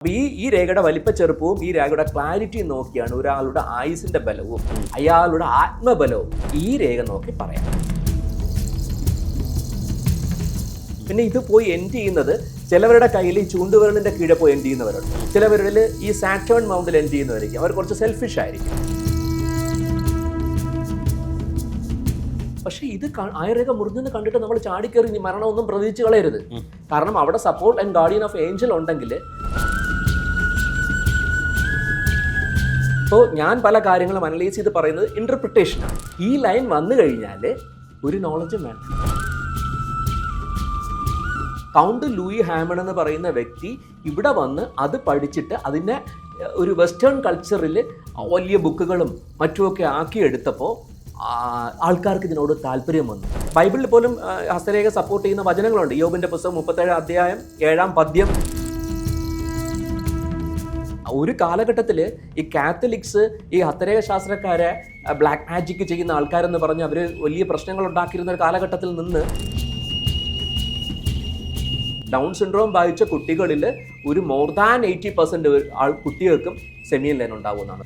ഈ രേഖയുടെ വലിപ്പ ചെറുപ്പവും ഈ രേഖയുടെ ക്ലാരിറ്റിയും നോക്കിയാണ് ഒരാളുടെ ആയുസിന്റെ ബലവും അയാളുടെ ആത്മബലവും ഈ രേഖ നോക്കി പറയാം. പിന്നെ ഇത് പോയി എൻഡ് ചെയ്യുന്നത് ചിലവരുടെ കയ്യിൽ ഈ ചൂണ്ടുവിരലിന്റെ കീഴെ പോയി എൻഡ് ചെയ്യുന്നവരുണ്ട്. ചിലവരിൽ ഈ സാറ്റേൺ മൗണ്ടിൽ എൻഡ് ചെയ്യുന്നവരായിരിക്കും. അവർ കുറച്ച് സെൽഫിഷ് ആയിരിക്കും. പക്ഷെ ഇത് ആയുർരേഖ മുറിഞ്ഞെന്ന് കണ്ടിട്ട് നമ്മൾ ചാടിക്കയറി മരണമൊന്നും പ്രതീക്ഷിച്ച് കളയരുത്. കാരണം അവിടെ support and guardian of Angel ഉണ്ടെങ്കിൽ ഇപ്പോൾ ഞാൻ പല കാര്യങ്ങളും അനലൈസ് ചെയ്ത് പറയുന്നത് ഇന്റർപ്രിട്ടേഷനാണ്. ഈ ലൈൻ വന്നു കഴിഞ്ഞാൽ ഒരു നോളജും വേണം. കൗണ്ട് ലൂയി ഹാമൺ എന്ന് പറയുന്ന വ്യക്തി ഇവിടെ വന്ന് അത് പഠിച്ചിട്ട് അതിനെ ഒരു വെസ്റ്റേൺ കൾച്ചറിൽ വലിയ ബുക്കുകളും മറ്റുമൊക്കെ ആക്കിയെടുത്തപ്പോൾ ആൾക്കാർക്ക് ഇതിനോട് താല്പര്യം വന്നു. ബൈബിളിൽ പോലും ഹസ്തരേഖ സപ്പോർട്ട് ചെയ്യുന്ന വചനങ്ങളുണ്ട്. യോബിന്റെ പുസ്തകം 37 അധ്യായം 7 പദ്യം. ഒരു കാലഘട്ടത്തിൽ ഈ കാത്തലിക്സ് ഈ ഹസ്തരേഖ ശാസ്ത്രക്കാരെ ബ്ലാക്ക് മാജിക് ചെയ്യുന്ന ആൾക്കാരെന്ന് പറഞ്ഞ് അവർ വലിയ പ്രശ്നങ്ങൾ ഉണ്ടാക്കിയിരുന്ന ഒരു കാലഘട്ടത്തിൽ നിന്ന് ഡൗൺ സിൻഡ്രോം ബാധിച്ച കുട്ടികളിൽ ഒരു മോർ ദാൻ 80% കുട്ടികൾക്കും സെമിയൻ ലൈൻ ഉണ്ടാവുമെന്നാണ്.